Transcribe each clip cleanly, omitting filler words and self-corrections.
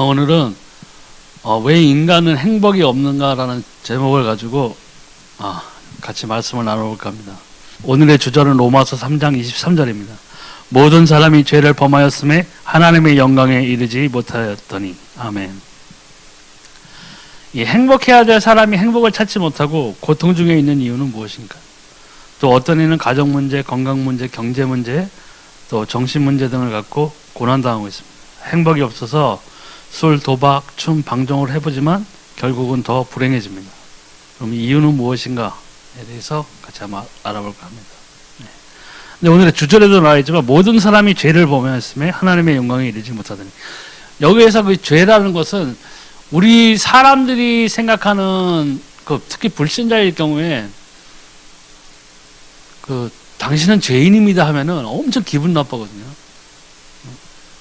오늘은 왜 인간은 행복이 없는가라는 제목을 가지고 같이 말씀을 나눠볼까 합니다. 오늘의 주절은 로마서 3장 23절입니다. 모든 사람이 죄를 범하였음에 하나님의 영광에 이르지 못하였더니. 아멘. 이 행복해야 될 사람이 행복을 찾지 못하고 고통 중에 있는 이유는 무엇인가? 또 어떤 이는 가정 문제, 건강 문제, 경제 문제, 또 정신 문제 등을 갖고 고난당하고 있습니다. 행복이 없어서 술, 도박, 춤, 방종을 해보지만 결국은 더 불행해집니다. 그럼 이유는 무엇인가에 대해서 같이 한번 알아볼까 합니다. 근데 오늘의 주절에도 나와 있지만 모든 사람이 죄를 범하였음에 하나님의 영광에 이르지 못하더니. 여기에서 그 죄라는 것은 우리 사람들이 생각하는 특히 불신자일 경우에 당신은 죄인입니다 하면은 엄청 기분 나빠거든요.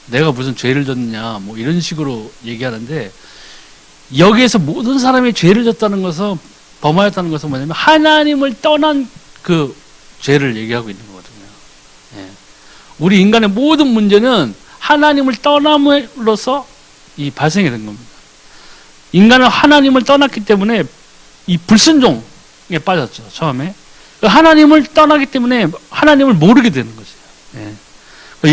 내가 무슨 죄를 졌느냐 뭐 이런 식으로 얘기하는데, 여기에서 모든 사람이 죄를 졌다는 것은, 범하였다는 것은 뭐냐면 하나님을 떠난 그 죄를 얘기하고 있는 거거든요. 우리 인간의 모든 문제는 하나님을 떠남으로써 발생이 된 겁니다. 인간은 하나님을 떠났기 때문에 이 불순종에 빠졌죠. 처음에 하나님을 떠나기 때문에 하나님을 모르게 되는 것이에요.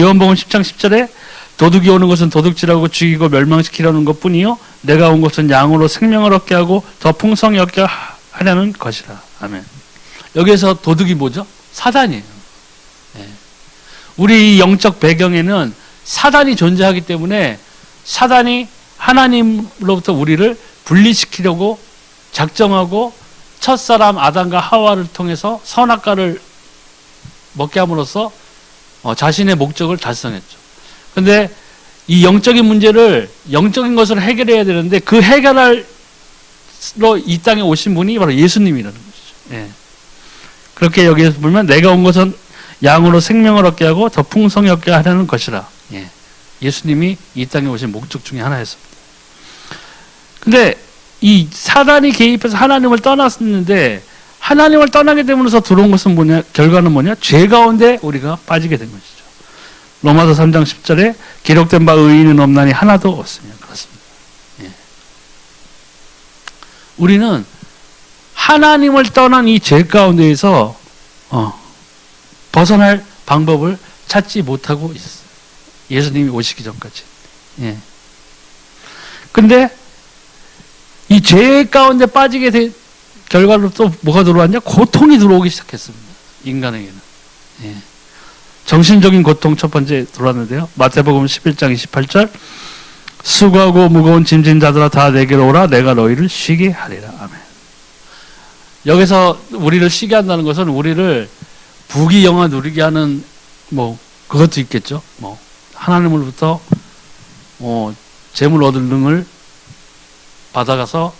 요한복음 10장 10절에 도둑이 오는 것은 도둑질하고 죽이고 멸망시키려는 것뿐이요 내가 온 것은 양으로 생명을 얻게 하고 더 풍성히 얻게 하려는 것이라. 아멘. 여기에서 도둑이 뭐죠? 사단이에요. 우리 영적 배경에는 사단이 존재하기 때문에 사단이 하나님으로부터 우리를 분리시키려고 작정하고 첫사람 아담과 하와를 통해서 선악과를 먹게 함으로써 자신의 목적을 달성했죠. 그런데 이 영적인 문제를, 영적인 것을 해결해야 되는데 그 해결하러 이 땅에 오신 분이 바로 예수님이라는 것이죠. 그렇게 여기에서 보면 내가 온 것은 양으로 생명을 얻게 하고 더 풍성히 얻게 하려는 것이라. 예수님이 이 땅에 오신 목적 중에 하나였습니다. 근데 이 사단이 개입해서 하나님을 떠났었는데, 하나님을 떠나게 되면서 들어온 것은 뭐냐? 결과는 뭐냐? 죄 가운데 우리가 빠지게 된 것이죠. 로마서 3장 10절에 기록된 바 의인은 없나니 하나도 없으며. 그렇습니다. 우리는 하나님을 떠난 이 죄 가운데에서 벗어날 방법을 찾지 못하고 있었어요. 예수님이 오시기 전까지. 근데 이 죄 가운데 빠지게 된 결과로 또 뭐가 들어왔냐? 고통이 들어오기 시작했습니다. 인간에게는. 정신적인 고통 첫 번째 들어왔는데요. 마태복음 11장 28절 수고하고 무거운 짐진 자들아 다 내게로 오라 내가 너희를 쉬게 하리라. 아멘. 여기서 우리를 쉬게 한다는 것은 우리를 부귀영화 누리게 하는 그것도 있겠죠. 하나님으로부터 재물 얻을 능을 받아가서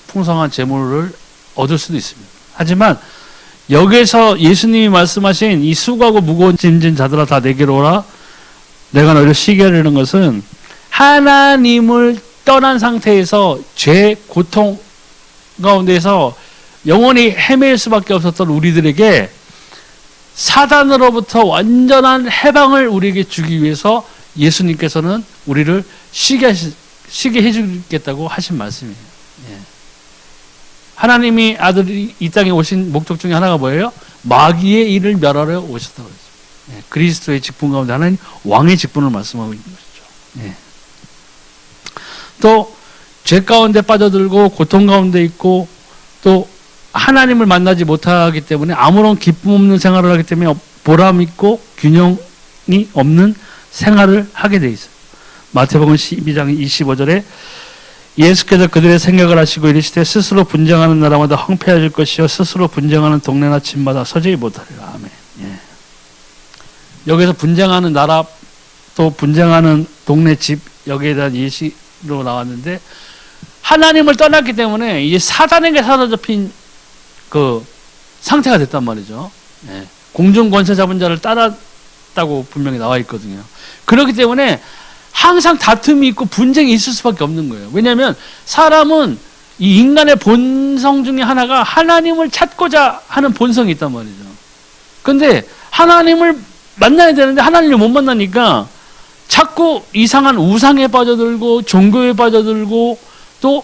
풍성한 재물을 얻을 수도 있습니다. 하지만 여기에서 예수님이 말씀하신 이 수고하고 무거운 짐진 자들아 다 내게로 오라 내가 너희를 쉬게 하려는 것은 하나님을 떠난 상태에서 죄, 고통 가운데서 영원히 헤맬 수밖에 없었던 우리들에게 사단으로부터 완전한 해방을 우리에게 주기 위해서 예수님께서는 우리를 쉬게 해주겠다고 하신 말씀이에요. 하나님이 아들이 이 땅에 오신 목적 중에 하나가 뭐예요? 마귀의 일을 멸하러 오셨다고 했습니다. 그리스도의 직분 가운데 하나님 왕의 직분을 말씀하고 있는 것이죠. 또 죄 가운데 빠져들고 고통 가운데 있고 또 하나님을 만나지 못하기 때문에 아무런 기쁨 없는 생활을 하기 때문에 보람 있고 균형이 없는 생활을 하게 돼 있어요. 마태복음 12장 25절에 예수께서 그들의 생각을 하시고 이르시되 스스로 분쟁하는 나라마다 황폐해질 것이요 스스로 분쟁하는 동네나 집마다 서지 못하리라. 아멘. 여기서 분쟁하는 나라 또 분쟁하는 동네 집 여기에 대한 예시로 나왔는데, 하나님을 떠났기 때문에 이제 사단에게 사로잡힌 그 상태가 됐단 말이죠. 공중 권세 잡은 자를 따랐다고 분명히 나와 있거든요. 그렇기 때문에 항상 다툼이 있고 분쟁이 있을 수밖에 없는 거예요. 왜냐하면 사람은 이 인간의 본성 중에 하나가 하나님을 찾고자 하는 본성이 있단 말이죠. 그런데 하나님을 만나야 되는데 하나님을 못 만나니까 자꾸 이상한 우상에 빠져들고 종교에 빠져들고 또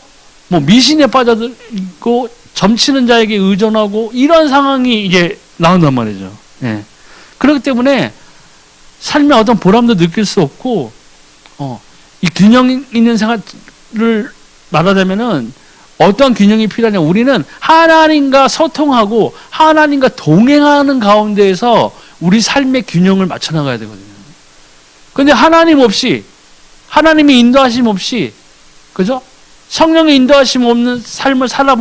뭐 미신에 빠져들고 점치는 자에게 의존하고 이런 상황이 이게 나온단 말이죠. 예. 그렇기 때문에 삶의 어떤 보람도 느낄 수 없고 이 균형 있는 생활을 말하자면은 어떤 균형이 필요하냐, 우리는 하나님과 소통하고 하나님과 동행하는 가운데에서 우리 삶의 균형을 맞춰 나가야 되거든요. 근데 하나님 없이, 하나님의 인도하심 없이, 그죠? 성령의 인도하심 없는 삶을 살다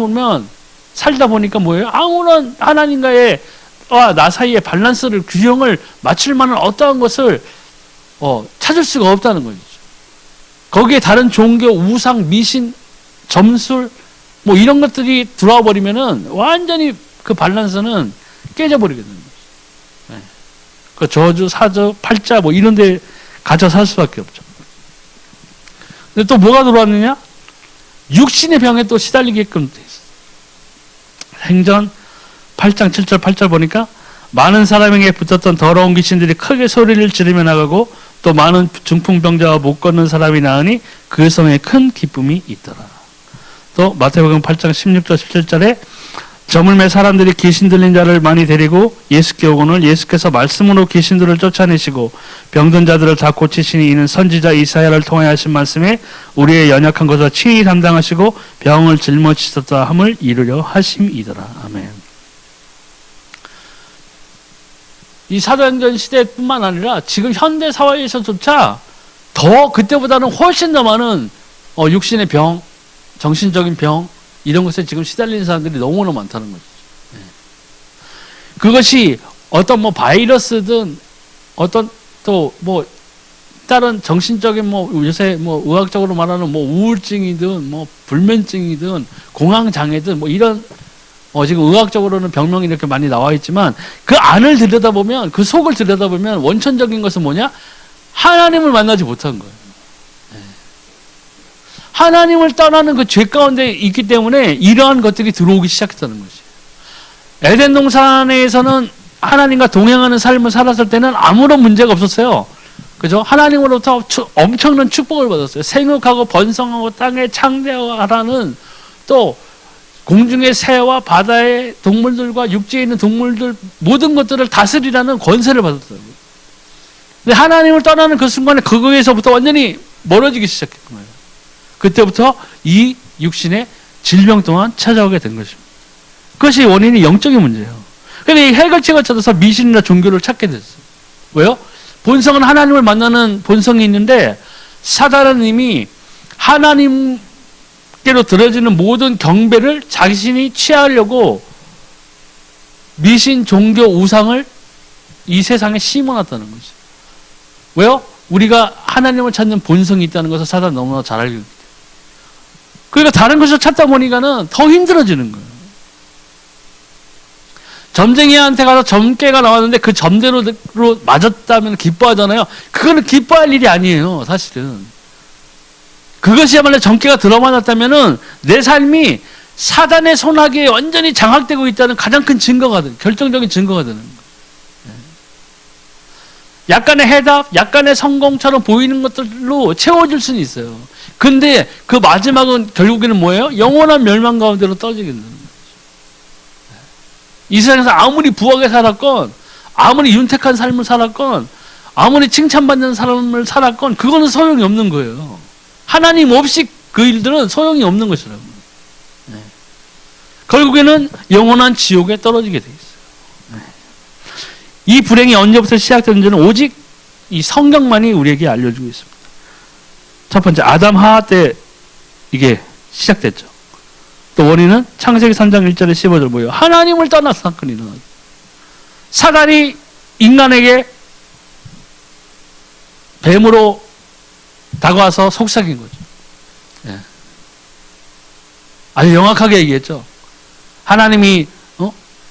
보니까 뭐예요? 아무런 하나님과의 나 사이의 밸런스를, 균형을 맞출 만한 어떠한 것을 찾을 수가 없다는 거죠. 거기에 다른 종교, 우상, 미신, 점술 뭐 이런 것들이 들어와 버리면은 완전히 그 밸런스는 깨져버리거든요. 네. 그 저주, 사주, 팔자 뭐 이런 데 갇혀 살 수밖에 없죠. 근데 또 뭐가 들어왔느냐? 육신의 병에 또 시달리게끔 돼 있어요. 행전 8장 7절 8절 보니까 많은 사람에게 붙었던 더러운 귀신들이 크게 소리를 지르며 나가고 또 많은 중풍병자와 못 걷는 사람이 나으니 그 성에 큰 기쁨이 있더라. 또 마태복음 8장 16절 17절에 저물매 사람들이 귀신 들린 자를 많이 데리고 예수께 오거늘 예수께서 말씀으로 귀신들을 쫓아내시고 병든 자들을 다 고치시니 이는 선지자 이사야를 통하여 하신 말씀에 우리의 연약한 것을 친히 담당하시고 병을 짊어지셨다 함을 이루려 하심이더라. 아멘. 이 사도행전 시대뿐만 아니라 지금 현대 사회에서조차 더 그때보다는 훨씬 더 많은 육신의 병, 정신적인 병 이런 것에 지금 시달리는 사람들이 너무나 많다는 거죠. 네. 그것이 어떤 뭐 바이러스든 어떤 또 뭐 다른 정신적인 뭐 요새 뭐 의학적으로 말하는 뭐 우울증이든 뭐 불면증이든 공황 장애든 뭐 이런 지금 의학적으로는 병명이 이렇게 많이 나와 있지만 그 안을 들여다보면 그 속을 들여다보면 원천적인 것은 뭐냐? 하나님을 만나지 못한 거예요. 하나님을 떠나는 그 죄 가운데 있기 때문에 이러한 것들이 들어오기 시작했다는 것이에요. 에덴 동산에서는 하나님과 동행하는 삶을 살았을 때는 아무런 문제가 없었어요. 그죠? 하나님으로부터 엄청난 축복을 받았어요. 생육하고 번성하고 땅에 창대하라는 또 공중의 새와 바다의 동물들과 육지에 있는 동물들 모든 것들을 다스리라는 권세를 받았어요. 근데 하나님을 떠나는 그 순간에 거기에서부터 완전히 멀어지기 시작했던 거예요. 그때부터 이 육신의 질병 또한 찾아오게 된 것입니다. 그것이 원인이 영적인 문제예요. 그런데 이 해결책을 찾아서 미신이나 종교를 찾게 됐어요. 왜요? 본성은 하나님을 만나는 본성이 있는데 사단은 이미 하나님께로 들어지는 모든 경배를 자신이 취하려고 미신, 종교, 우상을 이 세상에 심어놨다는 거죠. 왜요? 우리가 하나님을 찾는 본성이 있다는 것을 사단은 너무나 잘 알고 있기 때문에. 그러니까 다른 것을 찾다 보니까는 더 힘들어지는 거예요. 점쟁이한테 가서 점괘가 나왔는데 그 점대로 맞았다면 기뻐하잖아요. 그거는 기뻐할 일이 아니에요, 사실은. 그것이야말로 점괘가 들어맞았다면은 내 삶이 사단의 손아귀에 완전히 장악되고 있다는 가장 큰 증거가 돼, 결정적인 증거가 되는 거예요. 약간의 해답, 약간의 성공처럼 보이는 것들로 채워질 수는 있어요. 근데 그 마지막은 결국에는 뭐예요? 영원한 멸망 가운데로 떨어지게 되는 거죠. 이 세상에서 아무리 부하게 살았건, 아무리 윤택한 삶을 살았건, 아무리 칭찬받는 삶을 살았건, 그거는 소용이 없는 거예요. 하나님 없이 그 일들은 소용이 없는 것이라고. 네. 결국에는 영원한 지옥에 떨어지게 돼 있어요. 네. 이 불행이 언제부터 시작됐는지는 오직 이 성경만이 우리에게 알려주고 있습니다. 첫 번째, 아담 하와 때 이게 시작됐죠. 또 원인은 창세기 3장 1절에 15절 뭐예요? 하나님을 떠나서 사건이 일어나죠. 사단이 인간에게 뱀으로 다가와서 속삭인 거죠. 예. 아주 명확하게 얘기했죠. 하나님이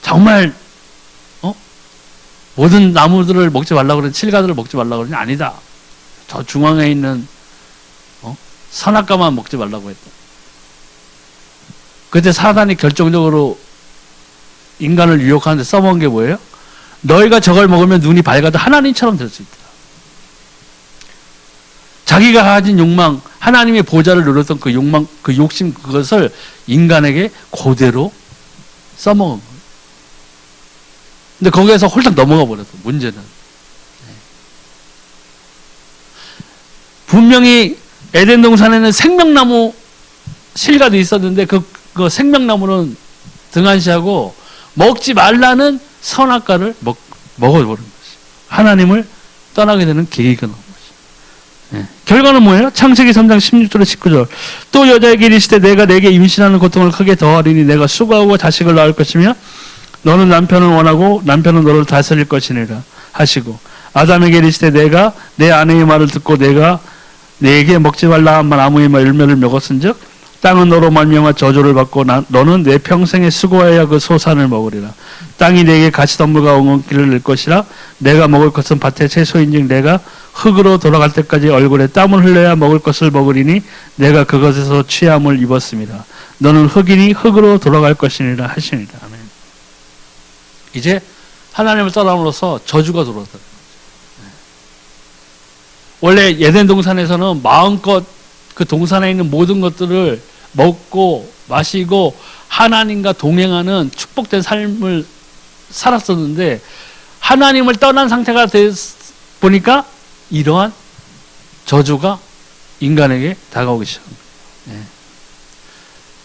정말 모든 나무들을 먹지 말라고 그러는 칠가들을 먹지 말라고 그러니 아니다. 저 중앙에 있는 선악과만 먹지 말라고 했다. 그때 사단이 결정적으로 인간을 유혹하는데 써먹은 게 뭐예요? 너희가 저걸 먹으면 눈이 밝아도 하나님처럼 될 수 있다. 자기가 가진 욕망, 하나님의 보좌를 누렸던 그 욕망, 그 욕심, 그것을 인간에게 그대로 써먹은 거예요. 근데 거기에서 홀딱 넘어가 버렸어, 문제는. 분명히 에덴 동산에는 생명나무 실과도 있었는데 그 생명나무는 등한시하고 먹지 말라는 선악과를 먹어버린 것이. 하나님을 떠나게 되는 계기가 나온 것이. 결과는 뭐예요? 창세기 3장 16절 19절. 또 여자에게 이르시되 내가 내게 임신하는 고통을 크게 더하리니 내가 수고하고 자식을 낳을 것이며 너는 남편을 원하고 남편은 너를 다스릴 것이니라 하시고 아담에게 이르시되 내가 내 아내의 말을 듣고 내가 내게 먹지 말라 한 나무의 열매를 먹었은즉 땅은 너로 말미암아 저주를 받고 너는 내 평생에 수고하여 그 소산을 먹으리라. 땅이 내게 가시덤불과 엉겅퀴를 낼 것이라. 내가 먹을 것은 밭의 채소인즉 내가 흙으로 돌아갈 때까지 얼굴에 땀을 흘려야 먹을 것을 먹으리니 내가 그것에서 취함을 입었습니다. 너는 흙이니 흙으로 돌아갈 것이니라 하시니라. 아멘. 이제 하나님을 떠남으로써 저주가 들어왔다. 원래 에덴 동산에서는 마음껏 그 동산에 있는 모든 것들을 먹고 마시고 하나님과 동행하는 축복된 삶을 살았었는데 하나님을 떠난 상태가 보니까 이러한 저주가 인간에게 다가오기 시작합니다.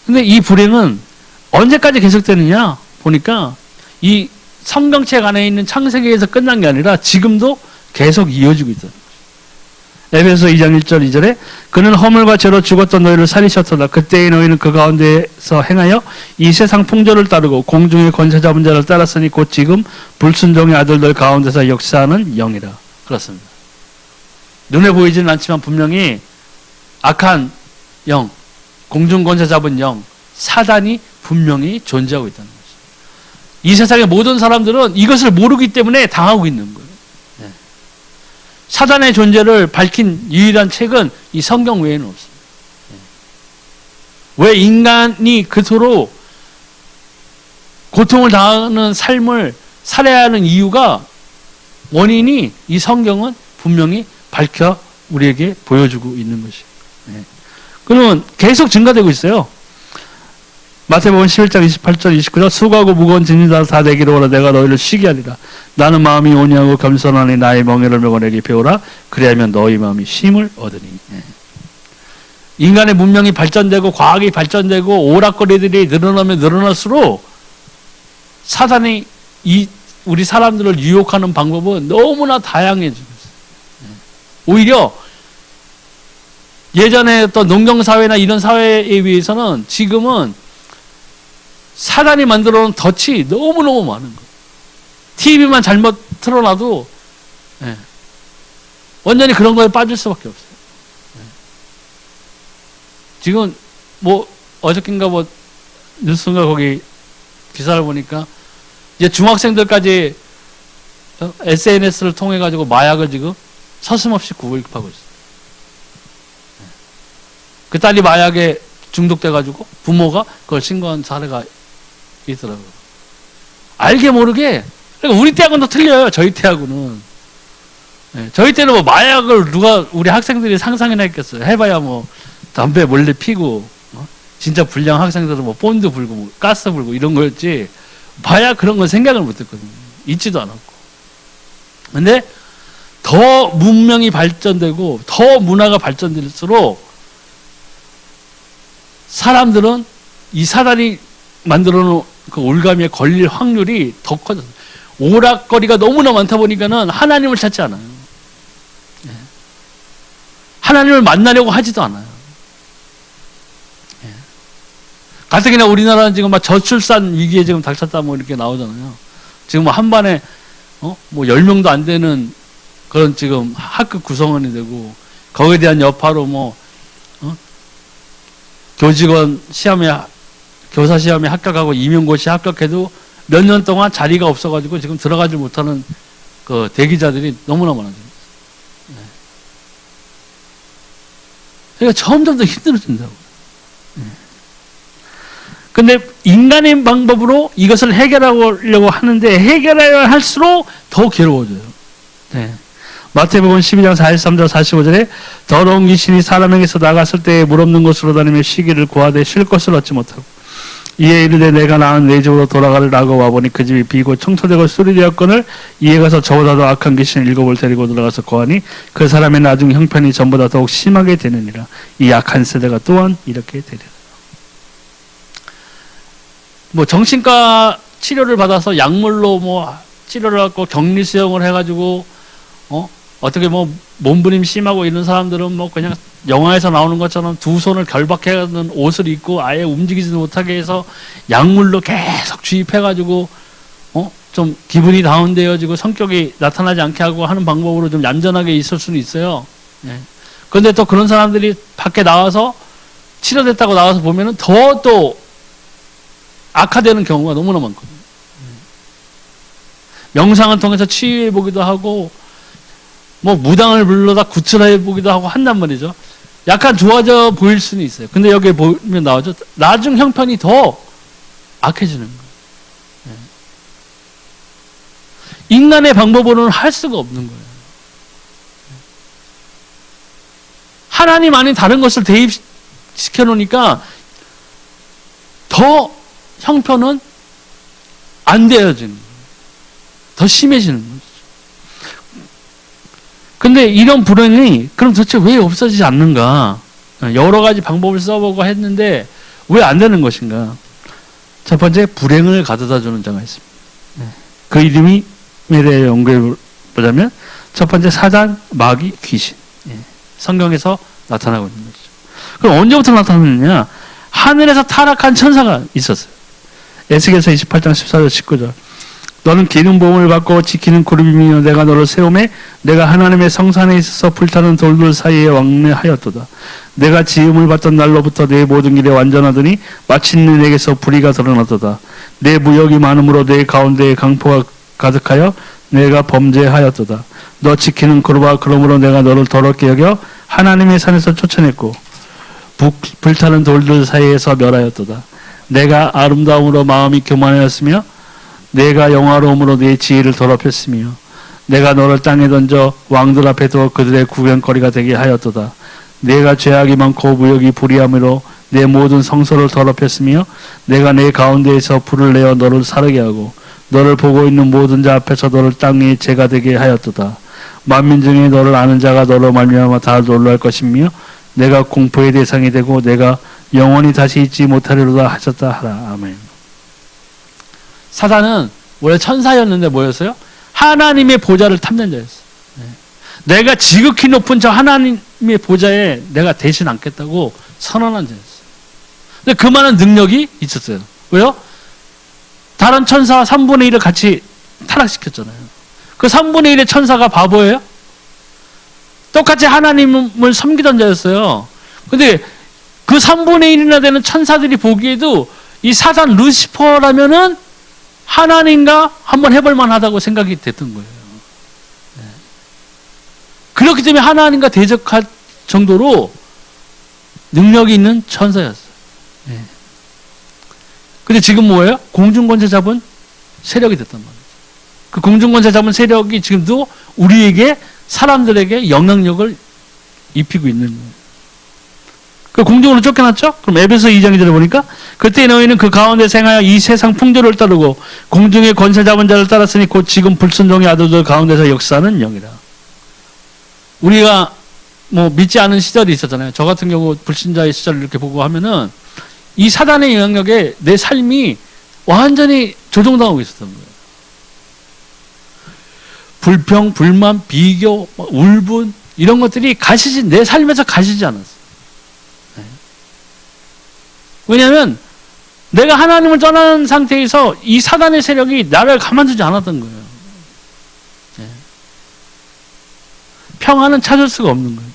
근데 이 불행은 언제까지 계속되느냐 보니까 이 성경책 안에 있는 창세기에서 끝난 게 아니라 지금도 계속 이어지고 있다. 에베소 2장 1절 2절에 그는 허물과 죄로 죽었던 너희를 살리셨도다. 그때의 너희는 그 가운데서 행하여 이 세상 풍조를 따르고 공중의 권세 잡은 자를 따랐으니 곧 지금 불순종의 아들들 가운데서 역사하는 영이라. 그렇습니다. 눈에 보이지는 않지만 분명히 악한 영, 공중 권세 잡은 영, 사단이 분명히 존재하고 있다는 것이죠. 이 세상의 모든 사람들은 이것을 모르기 때문에 당하고 있는 거예요. 사단의 존재를 밝힌 유일한 책은 이 성경 외에는 없습니다. 왜 인간이 그토록 고통을 당하는 삶을 살아야 하는 이유가 원인이 이 성경은 분명히 밝혀 우리에게 보여주고 있는 것이에요. 그러면 계속 증가되고 있어요. 마태복음 11장 28절 29절 수고하고 무거운 짐이 다 내기로 오라 내가 너희를 쉬게 하리라. 나는 마음이 온유하고 겸손하니 나의 멍에를 메고 내게 배우라. 그리하면 너희 마음이 쉼을 얻으니. 인간의 문명이 발전되고 과학이 발전되고 오락거리들이 늘어나면 늘어날수록 사단이 우리 사람들을 유혹하는 방법은 너무나 다양해지고 있어요. 오히려 예전에 어떤 농경사회나 이런 사회에 비해서는 지금은 사단이 만들어 놓은 덫이 너무너무 많은 거예요. TV만 잘못 틀어놔도 완전히 그런 거에 빠질 수밖에 없어요. 지금 뭐 어저께인가 뭐 뉴스인가 거기 기사를 보니까 이제 중학생들까지 SNS를 통해 가지고 마약을 지금 서슴없이 구입하고 있어요. 그 딸이 마약에 중독돼 가지고 부모가 그걸 신고한 사례가 있더라고요. 알게 모르게. 그러니까 우리 때하고는 또 틀려요. 저희 때하고는. 저희 때는 뭐 마약을 누가 우리 학생들이 상상이나 했겠어요. 해봐야 뭐 담배 몰래 피고 진짜 불량 학생들은 뭐 본드 불고 뭐 가스 불고 이런 거였지 마약 그런 건 생각을 못했거든요. 있지도 않았고. 근데 더 문명이 발전되고 더 문화가 발전될수록 사람들은 이 사단이 만들어 놓은 그 올가미에 걸릴 확률이 더 커졌어요. 오락거리가 너무나 많다 보니까는 하나님을 찾지 않아요. 하나님을 만나려고 하지도 않아요. 가뜩이나 우리나라는 지금 막 저출산 위기에 지금 닥쳤다 뭐 이렇게 나오잖아요. 지금 뭐 한반에 뭐 10명도 안 되는 그런 지금 학급 구성원이 되고 거기에 대한 여파로 뭐 교직원 시험에 교사 시험에 합격하고 임용고시에 합격해도 몇 년 동안 자리가 없어가지고 지금 들어가지 못하는 그 대기자들이 너무나 많아져요. 그러니까 점점 더 힘들어진다고. 근데 인간의 방법으로 이것을 해결하려고 하는데 해결해야 할수록 더 괴로워져요. 네. 마태복음 12장 43절 45절에 더러운 귀신이 사람에게서 나갔을 때에 물 없는 곳으로 다니며 쉬기를 구하되 쉴 것을 얻지 못하고 이에 이르되 내가 낳은 내 집으로 돌아가리라고 와보니 그 집이 비고 청토되고 수리되었거늘 이에 가서 저보다 더 악한 귀신 7을 데리고 들어가서 거하니 그 사람의 나중 형편이 전보다 더욱 심하게 되느니라. 이 악한 세대가 또한 이렇게 되리라. 뭐 정신과 치료를 받아서 약물로 뭐 치료를 하고 격리 수용을 해가지고 어떻게 뭐 몸부림 심하고 이런 사람들은 뭐 그냥 영화에서 나오는 것처럼 두 손을 결박해가는 옷을 입고 아예 움직이지도 못하게 해서 약물로 계속 주입해가지고 좀 기분이 다운되어지고 성격이 나타나지 않게 하고 하는 방법으로 좀 얌전하게 있을 수는 있어요. 그런데 또 그런 사람들이 밖에 나와서 치료됐다고 나와서 보면은 더 또 악화되는 경우가 너무나 많거든요. 명상을 통해서 치유해 보기도 하고 뭐 무당을 불러다 구출해 보기도 하고 한단 말이죠. 약간 좋아져 보일 수는 있어요. 근데 여기 보면 나오죠. 나중 형편이 더 악해지는 거예요. 인간의 방법으로는 할 수가 없는 거예요. 하나님 아닌 다른 것을 대입시켜 놓으니까 더 형편은 안 되어지는 거예요. 더 심해지는 거죠. 근데 이런 불행이 그럼 도대체 왜 없어지지 않는가? 여러 가지 방법을 써보고 했는데 왜 안 되는 것인가? 첫 번째, 불행을 가져다 주는 자가 있습니다. 그 이름에 대해 연구해 보자면 첫 번째, 사단, 마귀, 귀신. 성경에서 나타나고 있는 것이죠. 그럼 언제부터 나타났느냐? 하늘에서 타락한 천사가 있었어요. 에스겔서 28장 14절 19절. 너는 기름 부음을 받고 지키는 그룹이며 내가 너를 세우매 내가 하나님의 성산에 있어서 불타는 돌들 사이에 왕래하였도다. 내가 지음을 받던 날로부터 내 모든 길에 완전하더니 마침내 내게서 불의가 드러났도다. 내 무역이 많음으로 내 가운데에 강포가 가득하여 내가 범죄하였도다. 너 지키는 그룹아 그러므로 내가 너를 더럽게 여겨 하나님의 산에서 쫓아냈고 불타는 돌들 사이에서 멸하였도다. 내가 아름다움으로 마음이 교만하였으며 내가 영화로움으로 네 지혜를 더럽혔으며 내가 너를 땅에 던져 왕들 앞에 두어 그들의 구경거리가 되게 하였도다. 내가 죄악이 많고 무역이 불의함으로 내 모든 성소를 더럽혔으며 내가 내 가운데에서 불을 내어 너를 사르게 하고 너를 보고 있는 모든 자 앞에서 너를 땅에 죄가 되게 하였도다. 만민 중에 너를 아는 자가 너로 말미암아 다 놀랄 것이며 내가 공포의 대상이 되고 내가 영원히 다시 잊지 못하리로다 하셨다 하라. 아멘. 사단은 원래 천사였는데 뭐였어요? 하나님의 보좌를 탐낸 자였어요. 내가 지극히 높은 저 하나님의 보좌에 내가 대신 앉겠다고 선언한 자였어요. 근데 그 많은 능력이 있었어요. 왜요? 다른 천사 3분의 1을 같이 타락시켰잖아요. 그 3분의 1의 천사가 바보예요? 똑같이 하나님을 섬기던 자였어요. 근데 그 3분의 1이나 되는 천사들이 보기에도 이 사단 루시퍼라면은 하나님과 한번 해볼 만하다고 생각이 됐던 거예요. 그렇기 때문에 하나님과 대적할 정도로 능력이 있는 천사였어요. 근데 지금 뭐예요? 공중권세 잡은 세력이 됐단 말이에요. 그 공중권세 잡은 세력이 지금도 우리에게 사람들에게 영향력을 입히고 있는 거예요. 그 공중으로 쫓겨났죠? 그럼 에베소 2장 2절에 보니까 그때 너희는 그 가운데 생하여 이 세상 풍조를 따르고 공중의 권세 잡은 자를 따랐으니 곧 지금 불순종의 아들들 가운데서 역사하는 영이라. 우리가 뭐 믿지 않은 시절이 있었잖아요. 저 같은 경우 불신자의 시절을 이렇게 보고 하면은 이 사단의 영향력에 내 삶이 완전히 조종당하고 있었던 거예요. 불평, 불만, 비교, 울분 이런 것들이 내 삶에서 가시지 않았어요. 왜냐하면 내가 하나님을 떠난 상태에서 이 사단의 세력이 나를 가만두지 않았던 거예요. 평안은 찾을 수가 없는 거죠.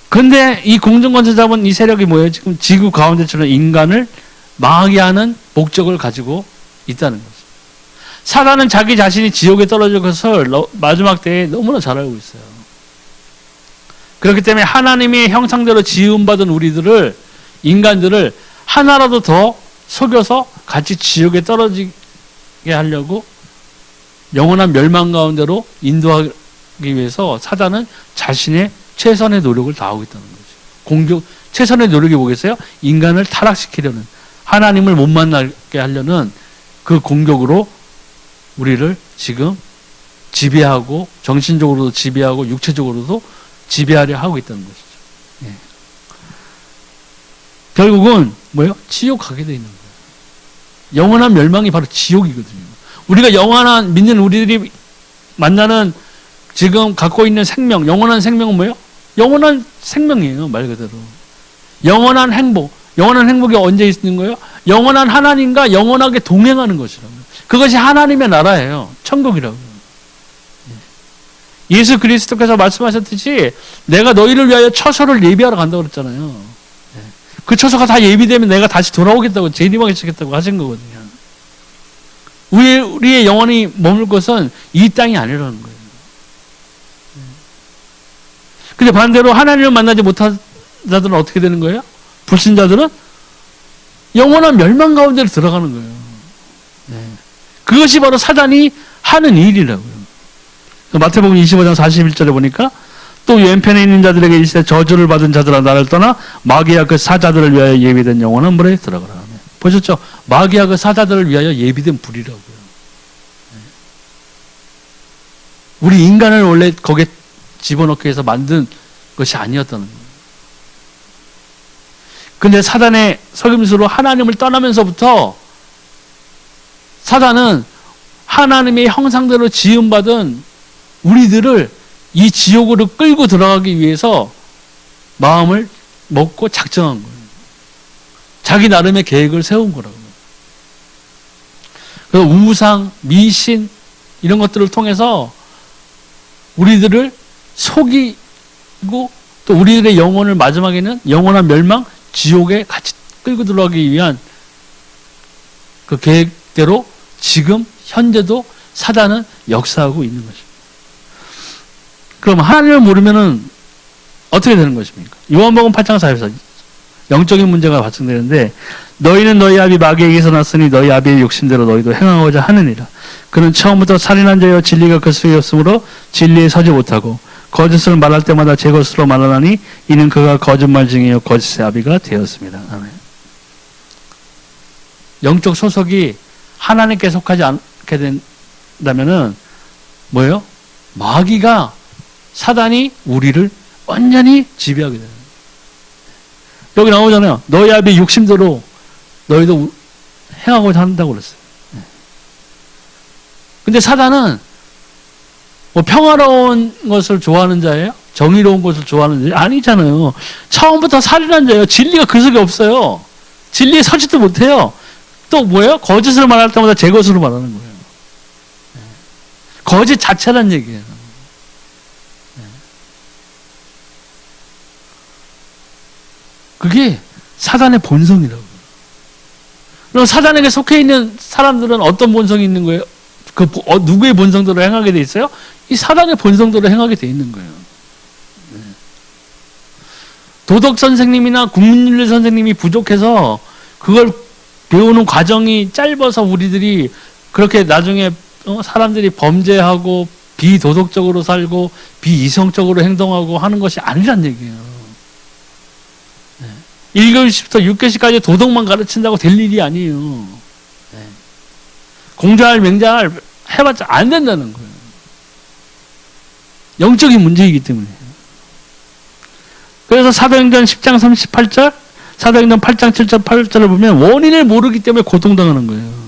그런데 이 공중권세 잡은 이 세력이 뭐예요? 지금 지구 가운데처럼 인간을 망하게 하는 목적을 가지고 있다는 거죠. 사단은 자기 자신이 지옥에 떨어질 것을 마지막 때에 너무나 잘 알고 있어요. 그렇기 때문에 하나님의 형상대로 지음받은 우리들을, 인간들을 하나라도 더 속여서 같이 지옥에 떨어지게 하려고 영원한 멸망 가운데로 인도하기 위해서 사단은 자신의 최선의 노력을 다하고 있다는 거죠. 최선의 노력이 뭐겠어요? 인간을 타락시키려는, 하나님을 못 만나게 하려는 그 공격으로 우리를 지금 지배하고, 정신적으로도 지배하고 육체적으로도 지배하려 하고 있다는 것이죠. 예. 결국은 뭐예요? 지옥 가게 돼 있는 거예요. 영원한 멸망이 바로 지옥이거든요. 우리가 영원한, 믿는 우리들이 만나는 지금 갖고 있는 생명, 영원한 생명은 뭐예요? 영원한 생명이에요, 말 그대로. 영원한 행복. 영원한 행복이 언제 있는 거예요? 영원한 하나님과 영원하게 동행하는 것이라고요. 그것이 하나님의 나라예요. 천국이라고요. 예수 그리스도께서 말씀하셨듯이 내가 너희를 위하여 처소를 예비하러 간다고 그랬잖아요. 그 처소가 다 예비되면 내가 다시 돌아오겠다고, 재림하겠다고 하신 거거든요. 우리의 영원히 머물 것은 이 땅이 아니라는 거예요. 근데 반대로 하나님을 만나지 못한 자들은 어떻게 되는 거예요? 불신자들은 영원한 멸망 가운데로 들어가는 거예요. 그것이 바로 사단이 하는 일이라고요. 마태복음 25장 41절에 보니까 또 왼편에 있는 자들에게 이르시되 저주를 받은 자들아 나를 떠나 마귀와 그 사자들을 위하여 예비된 영원한 물에 들어가라. 보셨죠? 마귀와 그 사자들을 위하여 예비된 불이라고요. 우리 인간을 원래 거기에 집어넣기 위해서 만든 것이 아니었다는 거예요. 근데 사단의 속임수로 하나님을 떠나면서부터 사단은 하나님의 형상대로 지음받은 우리들을 이 지옥으로 끌고 들어가기 위해서 마음을 먹고 작정한 거예요. 자기 나름의 계획을 세운 거라고요. 그래서 우상, 미신 이런 것들을 통해서 우리들을 속이고 또 우리들의 영혼을 마지막에는 영원한 멸망, 지옥에 같이 끌고 들어가기 위한 그 계획대로 지금 현재도 사단은 역사하고 있는 것입니다. 그럼 하나님을 모르면은 어떻게 되는 것입니까? 요한복음 8장 4절에서 영적인 문제가 발생되는데 너희는 너희 아비 마귀에게서 났으니 너희 아비의 욕심대로 너희도 행하고자 하느니라. 그는 처음부터 살인한 자여 진리가 그 속에 없으므로 진리에 서지 못하고 거짓을 말할 때마다 제 것으로 말하나니 이는 그가 거짓말 중이요 거짓의 아비가 되었습니다. 아멘. 영적 소속이 하나님께 속하지 않게 된다면은 뭐예요? 마귀가, 사단이 우리를 완전히 지배하게 돼요. 여기 나오잖아요. 너희 아비 육심대로 너희도 행하고자 한다고 그랬어요. 근데 사단은 뭐 평화로운 것을 좋아하는 자예요? 정의로운 것을 좋아하는 자예요? 아니잖아요. 처음부터 살인한 자예요. 진리가 그 속에 없어요. 진리에 서지도 못해요. 또 뭐예요? 거짓을 말할 때마다 제 것으로 말하는 거예요. 거짓 자체란 얘기예요. 그게 사단의 본성이라고요. 그럼 사단에게 속해 있는 사람들은 어떤 본성이 있는 거예요? 누구의 본성대로 행하게 돼 있어요? 이 사단의 본성대로 행하게 돼 있는 거예요. 도덕 선생님이나 국민윤리 선생님이 부족해서 그걸 배우는 과정이 짧아서 우리들이 그렇게 나중에 사람들이 범죄하고 비도덕적으로 살고 비이성적으로 행동하고 하는 것이 아니란 얘기예요. 1교시부터 6교시까지 도덕만 가르친다고 될 일이 아니에요. 공자할 맹자할 해봤자 안 된다는 거예요. 영적인 문제이기 때문에. 그래서 사도행전 10장 38절, 사도행전 8장 7절 8절을 보면 원인을 모르기 때문에 고통당하는 거예요.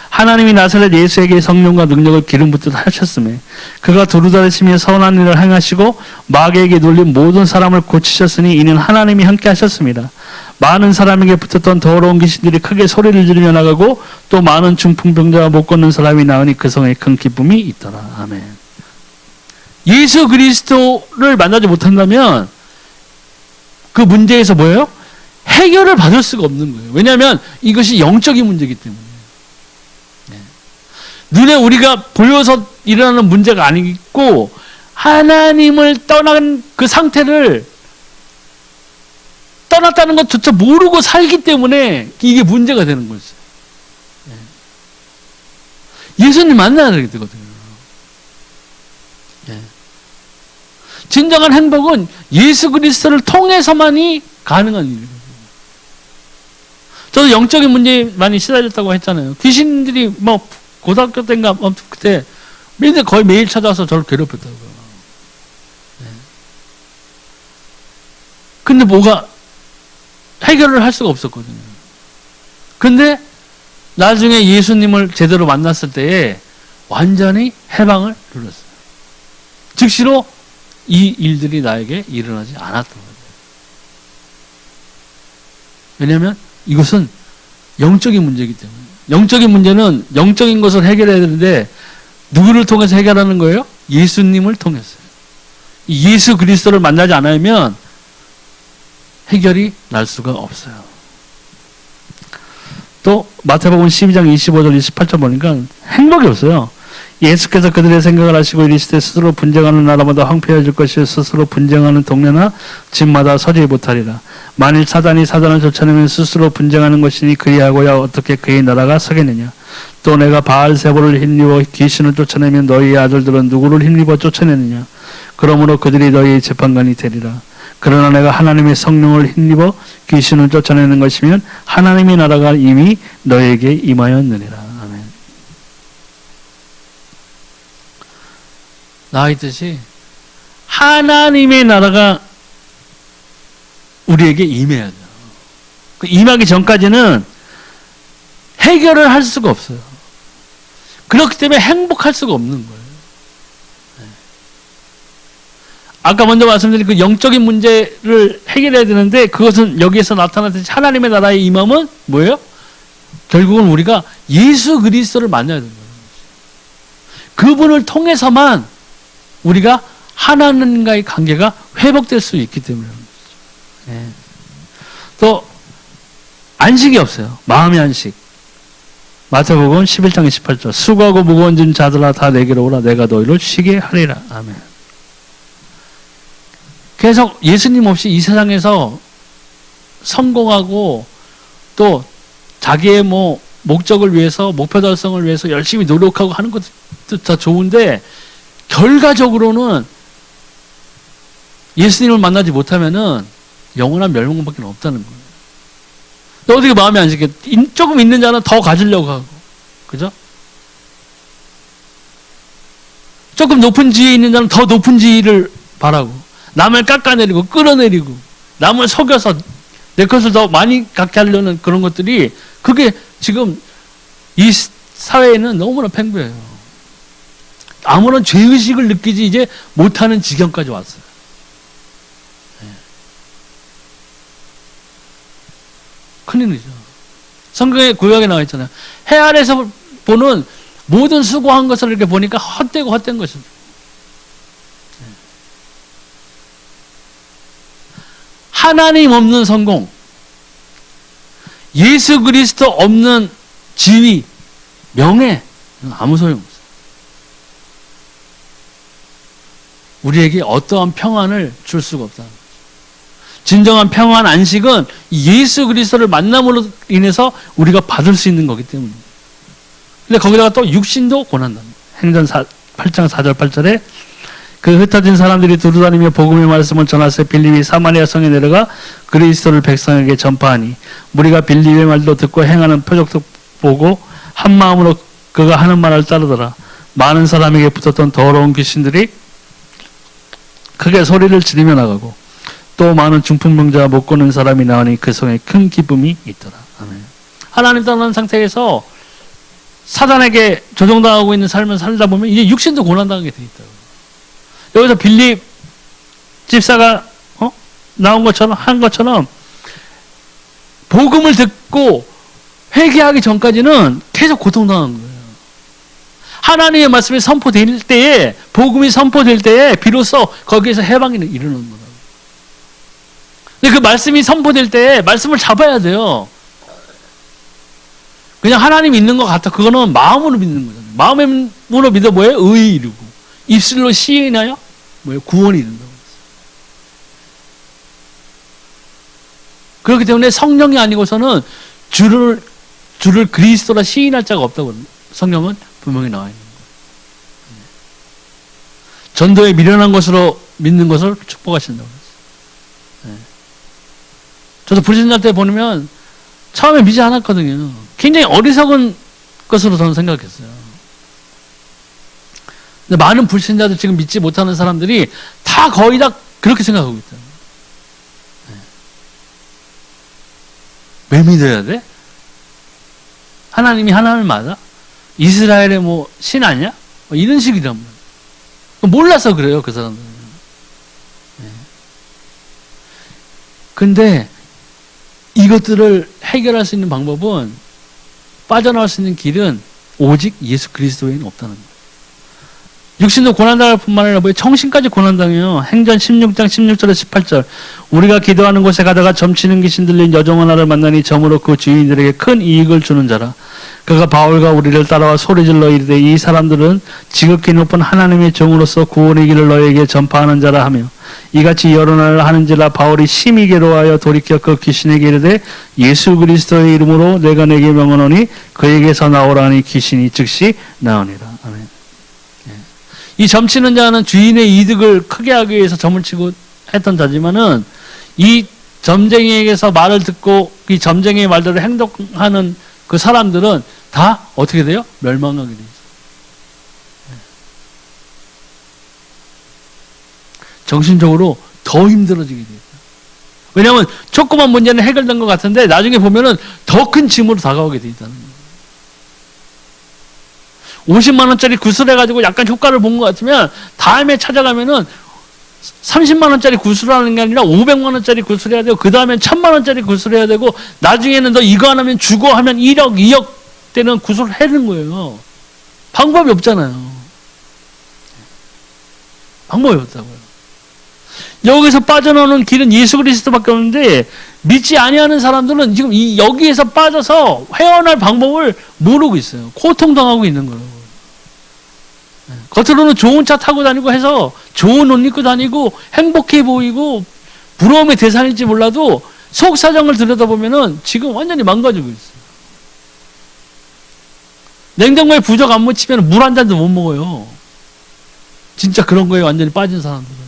하나님이 나사렛 예수에게 성령과 능력을 기름 붓듯 하셨으며 그가 두루다니시며 선한 일을 행하시고 마귀에게 눌린 모든 사람을 고치셨으니 이는 하나님이 함께 하셨습니다. 많은 사람에게 붙었던 더러운 귀신들이 크게 소리를 지르며 나가고 또 많은 중풍병자와 못 걷는 사람이 나으니 그 성에 큰 기쁨이 있더라. 아멘. 예수 그리스도를 만나지 못한다면 그 문제에서 뭐예요? 해결을 받을 수가 없는 거예요. 왜냐하면 이것이 영적인 문제이기 때문에. 눈에 우리가 보여서 일어나는 문제가 아니고 하나님을 떠난 그 상태를 떠났다는 것조차 모르고 살기 때문에 이게 문제가 되는 거죠. 예수님 만나야 되거든요. 진정한 행복은 예수 그리스도를 통해서만이 가능한 일이에요. 저도 영적인 문제에 많이 시달렸다고 했잖아요. 귀신들이 뭐 고등학교 때인가 그때 거의 매일 찾아와서 저를 괴롭혔다고요. 네. 근데 뭐가 해결을 할 수가 없었거든요. 근데 나중에 예수님을 제대로 만났을 때에 완전히 해방을 누렸어요. 즉시로 이 일들이 나에게 일어나지 않았던 거예요. 왜냐하면 이것은 영적인 문제이기 때문에. 영적인 문제는 영적인 것을 해결해야 되는데 누구를 통해서 해결하는 거예요? 예수님을 통해서요. 예수 그리스도를 만나지 않으면 해결이 날 수가 없어요. 또 마태복음 12장 25절 28절 보니까 행복이 없어요. 예수께서 그들의 생각을 하시고 이르시되 스스로 분쟁하는 나라마다 황폐해질 것이요 스스로 분쟁하는 동네나 집마다 서지 못하리라. 만일 사단이 사단을 쫓아내면 스스로 분쟁하는 것이니 그리하고야 어떻게 그의 나라가 서겠느냐. 또 내가 바알세보를 힘입어 귀신을 쫓아내면 너희의 아들들은 누구를 힘입어 쫓아내느냐. 그러므로 그들이 너희의 재판관이 되리라. 그러나 내가 하나님의 성령을 힘입어 귀신을 쫓아내는 것이면 하나님의 나라가 이미 너희에게 임하였느니라. 아멘. 나와 있듯이 하나님의 나라가 우리에게 임해야 돼요. 그 임하기 전까지는 해결을 할 수가 없어요. 그렇기 때문에 행복할 수가 없는 거예요. 아까 먼저 말씀드린 그 영적인 문제를 해결해야 되는데 그것은 여기에서 나타났듯이 하나님의 나라의 임함은 뭐예요? 결국은 우리가 예수 그리스도를 만나야 된다는 거죠. 그분을 통해서만 우리가 하나님과의 관계가 회복될 수 있기 때문에 그런 거죠. 네. 또 안식이 없어요. 마음의 안식. 마태복음 11장 28절 수고하고 무거운 짐 자들아 다 내게로 오라 내가 너희를 쉬게 하리라. 아멘. 계속 예수님 없이 이 세상에서 성공하고 또 자기의 뭐 목적을 위해서 목표 달성을 위해서 열심히 노력하고 하는 것도 다 좋은데 결과적으로는 예수님을 만나지 못하면은 영원한 멸망밖에 없다는 거예요. 또 어떻게 마음이 안 시켜? 조금 있는 자는 더 가지려고 하고, 그죠? 조금 높은 지위에 있는 자는 더 높은 지위를 바라고, 남을 깎아내리고 끌어내리고, 남을 속여서 내 것을 더 많이 갖게 하려는 그런 것들이 그게 지금 이 사회에는 너무나 팽배해요. 아무런 죄의식을 느끼지 이제 못하는 지경까지 왔어요. 큰일이죠. 성경의 구약에 나와 있잖아요. 해 아래서 보는 모든 수고한 것을 이렇게 보니까 헛되고 헛된 것입니다. 하나님 없는 성공, 예수 그리스도 없는 지위, 명예, 아무 소용없어요. 우리에게 어떠한 평안을 줄 수가 없다. 진정한 평안 안식은 예수 그리스도를 만남으로 인해서 우리가 받을 수 있는 거기 때문입니다. 근데 거기다가 또 육신도 고난다. 행전 8장 4절 8절에 그 흩어진 사람들이 두루다니며 복음의 말씀을 전하세 빌립이 사마리아 성에 내려가 그리스도를 백성에게 전파하니 무리가 빌립의 말도 듣고 행하는 표적도 보고 한 마음으로 그가 하는 말을 따르더라. 많은 사람에게 붙었던 더러운 귀신들이 크게 소리를 지르며 나가고 또 많은 중풍병자와 못 걷는 사람이 나오니 그 성에 큰 기쁨이 있더라. 아멘. 하나님 떠난 상태에서 사단에게 조종당하고 있는 삶을 살다 보면 이제 육신도 고난당하게 돼 있다고. 여기서 빌립 집사가 나온 것처럼 한 것처럼 복음을 듣고 회개하기 전까지는 계속 고통당한 거예요. 하나님의 말씀이 선포될 때에 복음이 선포될 때에 비로소 거기에서 해방이 일어나는 거예요. 근데 그 말씀이 선포될 때 말씀을 잡아야 돼요. 그냥 하나님 있는 것 같아. 그거는 마음으로 믿는 거잖아요. 마음으로 믿어 뭐예요? 의에 이르고. 입술로 시인하여 뭐예요? 구원이 이른다고. 그렇기 때문에 성령이 아니고서는 주를 그리스도라 시인할 자가 없다고 성경은 분명히 나와 있는 거예요. 전도에 미련한 것으로 믿는 것을 축복하신다고 그랬어요. 네. 저도 불신자 때 보면 처음에 믿지 않았거든요. 굉장히 어리석은 것으로 저는 생각했어요. 근데 많은 불신자들, 지금 믿지 못하는 사람들이 다 거의 다 그렇게 생각하고 있다. 네. 왜 믿어야 돼? 하나님이 하나님 맞아? 이스라엘의 뭐 신 아니야? 뭐 이런 식이란 말이에요. 몰라서 그래요, 그 사람들은. 네. 근데 이것들을 해결할 수 있는 방법은, 빠져나올 수 있는 길은 오직 예수 그리스도 외에는 없다는 거예요. 육신도 고난당할 뿐만 아니라 청신까지 고난당해요. 행전 16장 16절에서 18절. 우리가 기도하는 곳에 가다가 점치는 귀신 들린 여종 하나를 만나니 점으로 그 주인들에게 큰 이익을 주는 자라. 그가 바울과 우리를 따라와 소리질러 이르되 이 사람들은 지극히 높은 하나님의 종으로서 구원의 길을 너에게 전파하는 자라 하며, 이같이 여러 날 하는지라 바울이 심히 괴로워하여 돌이켜 그 귀신에게 이르되 예수 그리스도의 이름으로 내가 내게 명하노니 그에게서 나오라니 귀신이 즉시 나오니라. 아멘. 이 점치는 자는 주인의 이득을 크게 하기 위해서 점을 치고 했던 자지만은, 이 점쟁이에게서 말을 듣고 이 점쟁이의 말대로 행동하는 그 사람들은 다 어떻게 돼요? 멸망하게 되죠. 정신적으로 더 힘들어지게 돼요. 왜냐하면 조그만 문제는 해결된 것 같은데 나중에 보면은 더 큰 짐으로 다가오게 돼 있다는 거예요. 50만 원짜리 구슬해가지고 약간 효과를 본 것 같으면 다음에 찾아가면은 30만 원짜리 구슬하는 게 아니라 500만 원짜리 구슬해야 되고, 그 다음엔 1000만 원짜리 구슬해야 되고, 나중에는 너 이거 안 하면 죽어 하면 1억, 2억 되는 구슬을 해는 거예요. 방법이 없잖아요. 방법이 없다고요. 여기서 빠져나오는 길은 예수 그리스도밖에 없는데, 믿지 아니하는 사람들은 지금 여기에서 빠져서 헤어날 방법을 모르고 있어요. 고통당하고 있는 거예요. 겉으로는 좋은 차 타고 다니고 해서 좋은 옷 입고 다니고 행복해 보이고 부러움의 대상일지 몰라도 속 사정을 들여다보면은 지금 완전히 망가지고 있어요. 냉장고에 부적 안 묻히면 물 한 잔도 못 먹어요. 진짜 그런 거에 완전히 빠진 사람들은.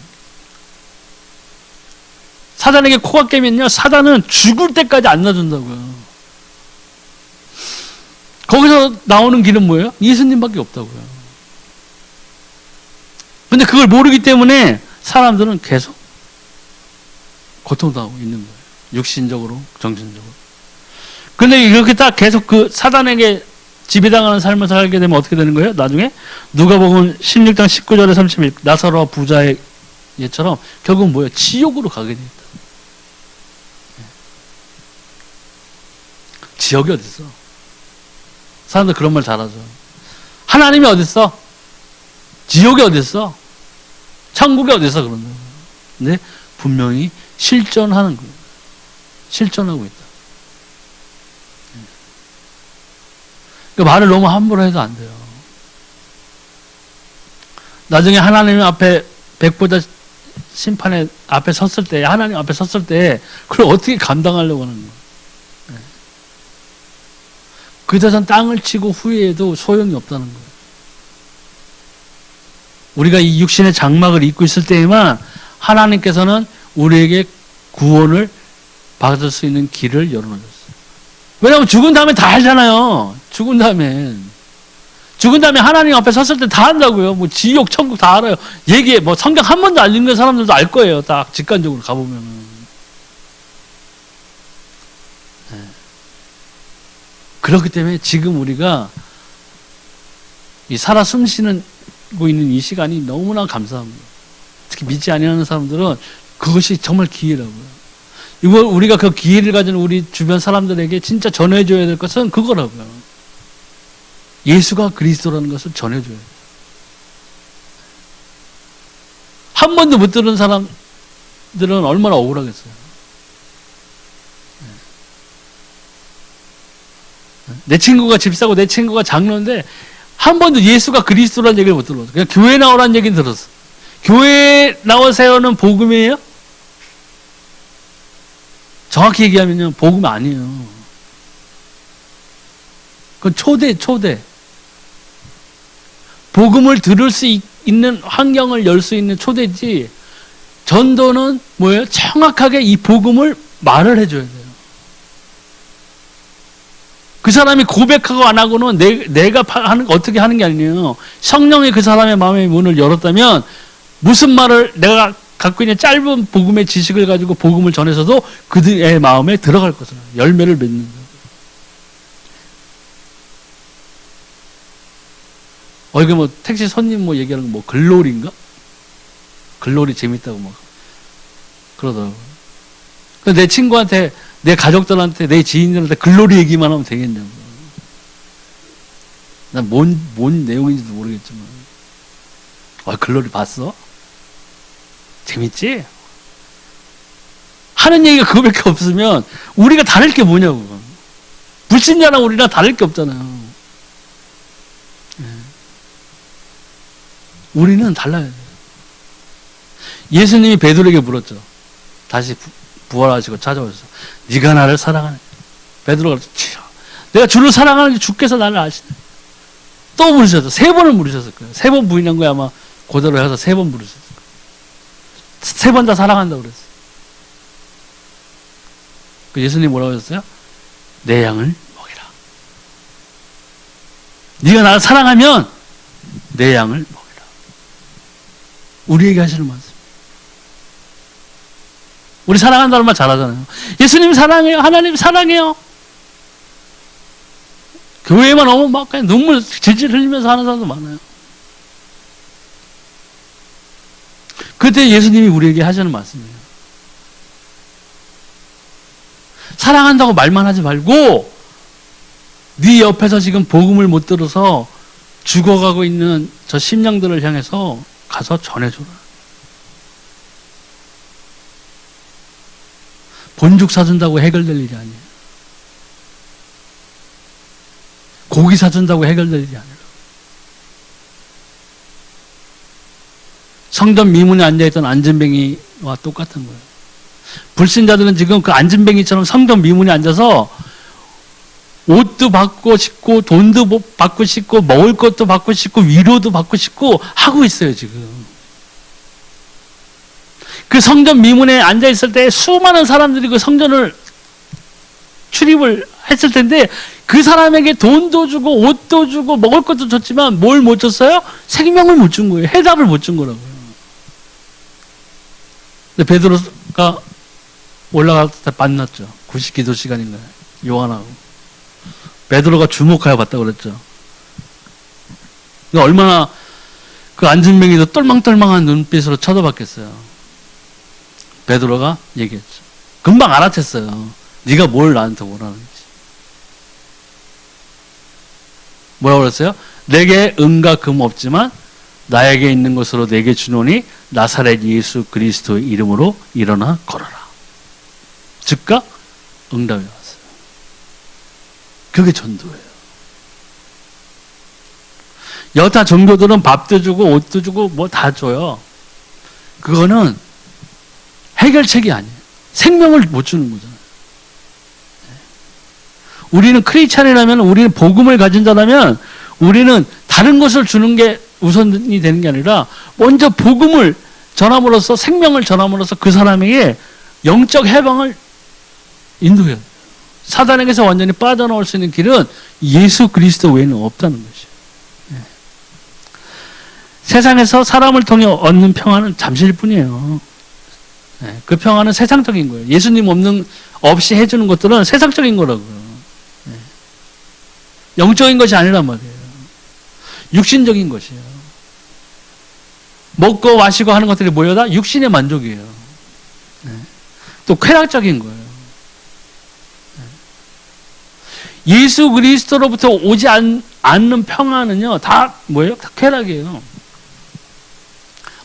사단에게 코가 깨면요, 사단은 죽을 때까지 안 놔준다고요. 거기서 나오는 길은 뭐예요? 예수님밖에 없다고요. 근데 그걸 모르기 때문에 사람들은 계속 고통당하고 있는 거예요. 육신적으로, 정신적으로. 근데 이렇게 딱 계속 그 사단에게 지배당하는 삶을 살게 되면 어떻게 되는 거예요? 나중에 누가복음 16장 19절에 31, 나사로와 부자의 예처럼 결국은 뭐예요? 지옥으로 가게 되겠다. 지옥이 어딨어? 사람들 그런 말 잘하죠. 하나님이 어딨어? 지옥이 어딨어? 천국이 어딨어? 그런 거예요. 근데 분명히 실존하는 거예요. 실존하고 있다. 그 말을 너무 함부로 해도 안 돼요. 나중에 하나님 앞에 백보자 심판에 앞에 섰을 때, 하나님 앞에 섰을 때 그걸 어떻게 감당하려고 하는 거예요. 그대선 땅을 치고 후회해도 소용이 없다는 거예요. 우리가 이 육신의 장막을 입고 있을 때에만 하나님께서는 우리에게 구원을 받을 수 있는 길을 열어놓으셨어요. 왜냐하면 죽은 다음에 다 알잖아요. 죽은 다음에 하나님 앞에 섰을 때 다 안다고요. 뭐 지옥, 천국 다 알아요. 얘기해. 뭐 성경 한 번도 안 읽는 사람들도 알 거예요. 딱 직관적으로 가보면은. 네. 그렇기 때문에 지금 우리가 이 살아 숨쉬고 있는 이 시간이 너무나 감사합니다. 특히 믿지 아니하는 사람들은 그것이 정말 기회라고요. 이걸 우리가 그 기회를 가진 우리 주변 사람들에게 진짜 전해줘야 될 것은 그거라고요. 예수가 그리스도라는 것을 전해줘야 돼요. 한 번도 못 들은 사람들은 얼마나 억울하겠어요. 내 친구가 집사고 내 친구가 장로인데 한 번도 예수가 그리스도라는 얘기를 못 들었어. 그냥 교회 나오라는 얘기는 들었어. 교회 나오세요는 복음이에요? 정확히 얘기하면요, 복음 아니에요. 그건 초대. 복음을 들을 수 있는 환경을 열 수 있는 초대지, 전도는 뭐예요? 정확하게 이 복음을 말을 해줘야 돼요. 그 사람이 고백하고 안 하고는 내가 어떻게 하는 게 아니에요. 성령이 그 사람의 마음의 문을 열었다면 무슨 말을 내가 갖고 있는 짧은 복음의 지식을 가지고 복음을 전해서도 그들의 마음에 들어갈 것을 열매를 맺는 거예요. 이게 뭐 택시 손님 뭐 얘기하는 거 뭐 글로리인가? 글로리 재밌다고 막 그러더라고요. 내 친구한테, 내 가족들한테, 내 지인들한테 글로리 얘기만 하면 되겠냐고. 난 뭔 내용인지도 모르겠지만. 글로리 봤어? 재밌지? 하는 얘기가 그거밖에 없으면 우리가 다를 게 뭐냐고. 불신자랑 우리랑 다를 게 없잖아요. 우리는 달라야 돼요. 예수님이 베드로에게 물었죠. 다시 부활하시고 찾아오셔서 네가 나를 사랑하냐? 베드로가 내가 주를 사랑하는지 주께서 나를 아시네. 또 물으셨죠. 3번을 물으셨을 거예요. 3번 부인한 거야 아마 그대로 해서 3번 물으셨을 거예요. 3번 다 사랑한다고 그랬어요. 그 예수님 뭐라고 하셨어요? 내 양을 먹이라. 네가 나를 사랑하면 내 양을 먹이라. 우리에게 하시는 말씀. 우리 사랑한다는 말 잘하잖아요. 예수님 사랑해요. 하나님 사랑해요. 교회만 오면 막 그냥 눈물 질질 흘리면서 하는 사람도 많아요. 그때 예수님이 우리에게 하시는 말씀이에요. 사랑한다고 말만 하지 말고 네 옆에서 지금 복음을 못 들어서 죽어가고 있는 저 심령들을 향해서 가서 전해줘라. 본죽 사준다고 해결될 일이 아니에요. 고기 사준다고 해결될 일이 아니에요. 성전 미문에 앉아있던 안진뱅이와 똑같은 거예요. 불신자들은 지금 그 안진뱅이처럼 성전 미문에 앉아서 옷도 받고 싶고 돈도 받고 싶고 먹을 것도 받고 싶고 위로도 받고 싶고 하고 있어요 지금. 그 성전 미문에 앉아있을 때 수많은 사람들이 그 성전을 출입을 했을 텐데 그 사람에게 돈도 주고 옷도 주고 먹을 것도 줬지만 뭘 못 줬어요? 생명을 못 준 거예요. 해답을 못 준 거라고요. 근데 베드로가 올라갈 때 만났죠. 90기도 시간인가요? 요한하고. 베드로가 주목하여 봤다고 그랬죠. 얼마나 그 안진뱅이도 똘망똘망한 눈빛으로 쳐다봤겠어요. 베드로가 얘기했죠. 금방 알아챘어요. 네가 뭘 나한테 원하는지. 뭐라고 그랬어요? 내게 은과 금 없지만 나에게 있는 것으로 내게 주노니 나사렛 예수 그리스도의 이름으로 일어나 걸어라. 즉각 응답이 왔어요. 그게 전도예요. 여타 종교들은 밥도 주고 옷도 주고 뭐 다 줘요. 그거는 해결책이 아니에요. 생명을 못 주는 거잖아요. 우리는 크리스찬이라면, 우리는 복음을 가진 자라면 우리는 다른 것을 주는 게 우선이 되는 게 아니라 먼저 복음을 전함으로써, 생명을 전함으로써 그 사람에게 영적 해방을 인도해요. 사단에게서 완전히 빠져나올 수 있는 길은 예수 그리스도 외에는 없다는 것이에요. 세상에서 사람을 통해 얻는 평화는 잠시일 뿐이에요. 그 평화는 세상적인 거예요. 예수님 없이 해주는 것들은 세상적인 거라고요. 영적인 것이 아니란 말이에요. 육신적인 것이에요. 먹고 마시고 하는 것들이 뭐예요? 다 육신의 만족이에요. 또 쾌락적인 거예요. 예수 그리스도로부터 오지 않는 평화는요, 다 뭐예요? 다 쾌락이에요.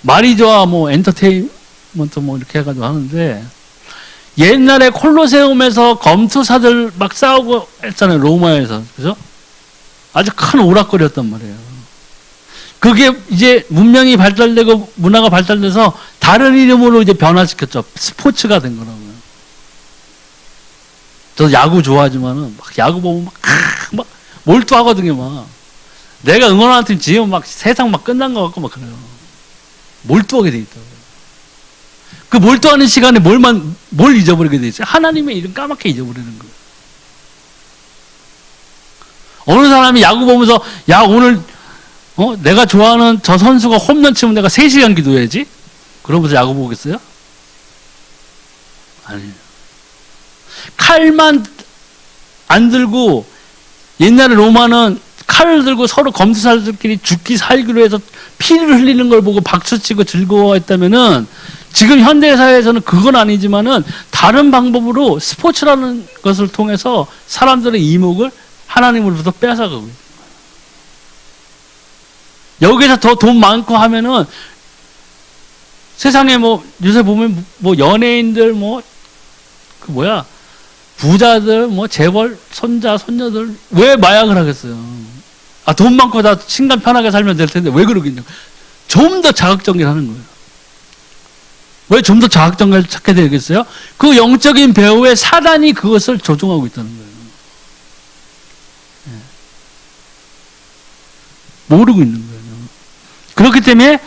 말이 좋아, 뭐, 엔터테인먼트 뭐, 이렇게 해가지고 하는데, 옛날에 콜로세움에서 검투사들 막 싸우고 했잖아요, 로마에서. 그죠? 아주 큰 오락거리였단 말이에요. 그게 이제 문명이 발달되고 문화가 발달돼서 다른 이름으로 이제 변화시켰죠. 스포츠가 된 거라고요. 저 야구 좋아하지만은 막 야구 보면 막 몰두하거든요, 막. 내가 응원하는 팀 지금 막 세상 막 끝난 것 같고 막 그래요. 몰두하게 돼 있다고요. 그 몰두하는 시간에 뭘 잊어버리게 돼 있어요? 하나님의 이름 까맣게 잊어버리는 거예요. 어느 사람이 야구 보면서 야 오늘 내가 좋아하는 저 선수가 홈런 치면 내가 3시간 기도해야지? 그러면서 야구 보겠어요? 아니에요. 칼만 안 들고, 옛날에 로마는 칼을 들고 서로 검투사들끼리 죽기 살기로 해서 피를 흘리는 걸 보고 박수치고 즐거워했다면은, 지금 현대사회에서는 그건 아니지만은 다른 방법으로 스포츠라는 것을 통해서 사람들의 이목을 하나님으로부터 뺏어가고 있는 거예요. 여기서 더 돈 많고 하면은 세상에 요새 보면 연예인들 부자들 재벌 손자 손녀들 왜 마약을 하겠어요? 돈 많고 다 신간 편하게 살면 될 텐데 왜 그러겠냐고. 좀 더 자극적인 하는 거예요. 왜 좀 더 자극적인 찾게 되겠어요? 그 영적인 배후에 사단이 그것을 조종하고 있다는 거예요. 모르고 있는 거예요. 그렇기 때문에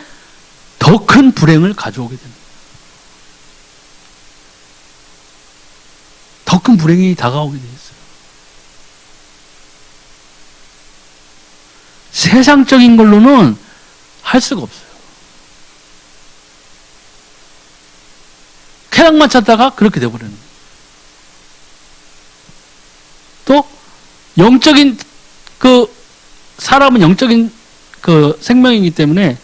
더 큰 불행을 가져오게 됩니다. 더 큰 불행이 다가오게 되어 있어요. 세상적인 걸로는 할 수가 없어요. 쾌락만 찾다가 그렇게 되어버리는 거예요. 또 영적인 사람은 영적인 생명이기 때문에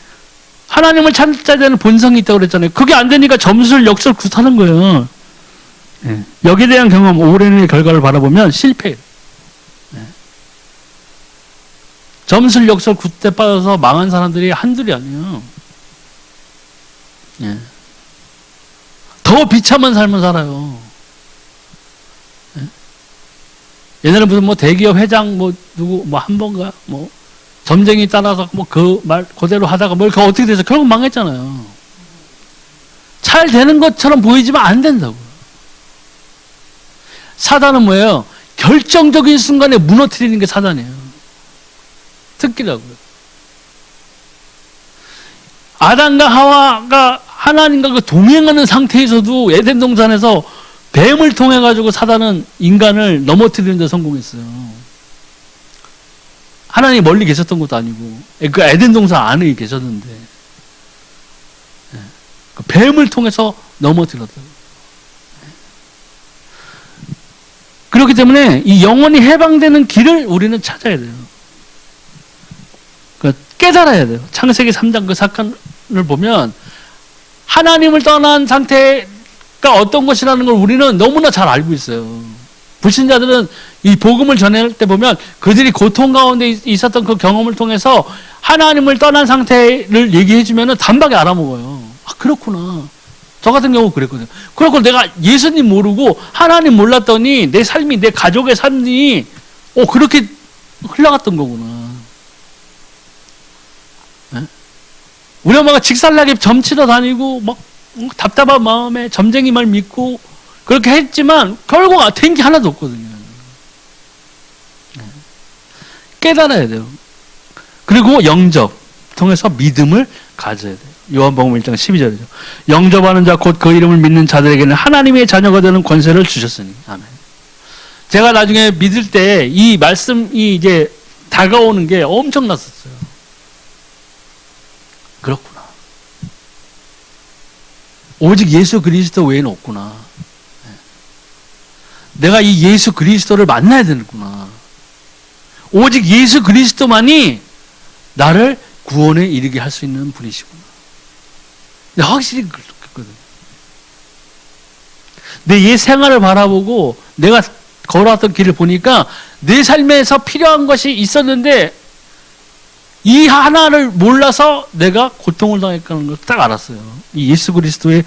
하나님을 찾아야 되는 본성이 있다고 그랬잖아요. 그게 안 되니까 점술, 역설, 굿하는 거예요. 네. 여기에 대한 경험, 오랜의 결과를 바라보면 실패해요. 네. 점술, 역설, 굿에 빠져서 망한 사람들이 한둘이 아니에요. 네. 더 비참한 삶을 살아요. 네. 옛날에 무슨 대기업 회장 누구 한 번가 점쟁이 따라서 그 말 그대로 하다가 어떻게 돼서 결국 망했잖아요. 잘 되는 것처럼 보이지만 안 된다고요. 사단은 뭐예요? 결정적인 순간에 무너뜨리는 게 사단이에요. 특기라고요. 아담과 하와가 하나님과 동행하는 상태에서도 에덴 동산에서 뱀을 통해 가지고 사단은 인간을 넘어뜨리는 데 성공했어요. 하나님이 멀리 계셨던 것도 아니고 그 에덴 동산 안에 계셨는데 그 뱀을 통해서 넘어뜨렸다고. 그렇기 때문에 이 영원히 해방되는 길을 우리는 찾아야 돼요. 깨달아야 돼요. 창세기 3장 그 사건을 보면 하나님을 떠난 상태가 어떤 것이라는 걸 우리는 너무나 잘 알고 있어요. 불신자들은 이 복음을 전할 때 보면 그들이 고통 가운데 있었던 그 경험을 통해서 하나님을 떠난 상태를 얘기해 주면 단박에 알아먹어요. 그렇구나. 저 같은 경우 그랬거든요. 그렇고 내가 예수님 모르고 하나님 몰랐더니 내 삶이, 내 가족의 삶이 그렇게 흘러갔던 거구나. 네? 우리 엄마가 직살나게 점치러 다니고 답답한 마음에 점쟁이 말 믿고 그렇게 했지만 결국 된 게 하나도 없거든요. 깨달아야 돼요. 그리고 영접 통해서 믿음을 가져야 돼요. 요한복음 1장 12절이죠. 영접하는 자 곧 그 이름을 믿는 자들에게는 하나님의 자녀가 되는 권세를 주셨으니. 아멘. 제가 나중에 믿을 때 이 말씀이 이제 다가오는 게 엄청났었어요. 그렇구나. 오직 예수 그리스도 외에는 없구나. 내가 이 예수 그리스도를 만나야 되는구나. 오직 예수 그리스도만이 나를 구원에 이르게 할 수 있는 분이시구나. 내가 확실히 그렇거든. 내 옛 생활을 바라보고 내가 걸어왔던 길을 보니까 내 삶에서 필요한 것이 있었는데 이 하나를 몰라서 내가 고통을 당했다는 걸 딱 알았어요. 이 예수 그리스도의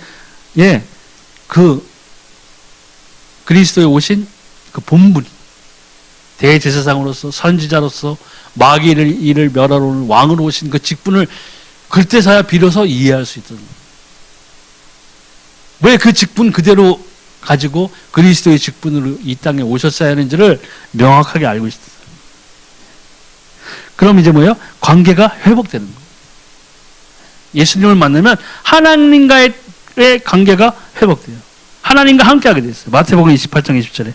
그리스도에 오신 그 본분, 대제사장으로서 선지자로서 마귀를 이를 멸하러 오는 왕으로 오신 그 직분을 그때서야 비로소 이해할 수 있던. 왜 그 직분 그대로 가지고 그리스도의 직분으로 이 땅에 오셨어야 하는지를 명확하게 알고 있었어요. 그럼 이제 뭐예요? 관계가 회복되는 거예요. 예수님을 만나면 하나님과의 관계가 회복돼요. 하나님과 함께하게 됐어요. 마태복음 28장 20절에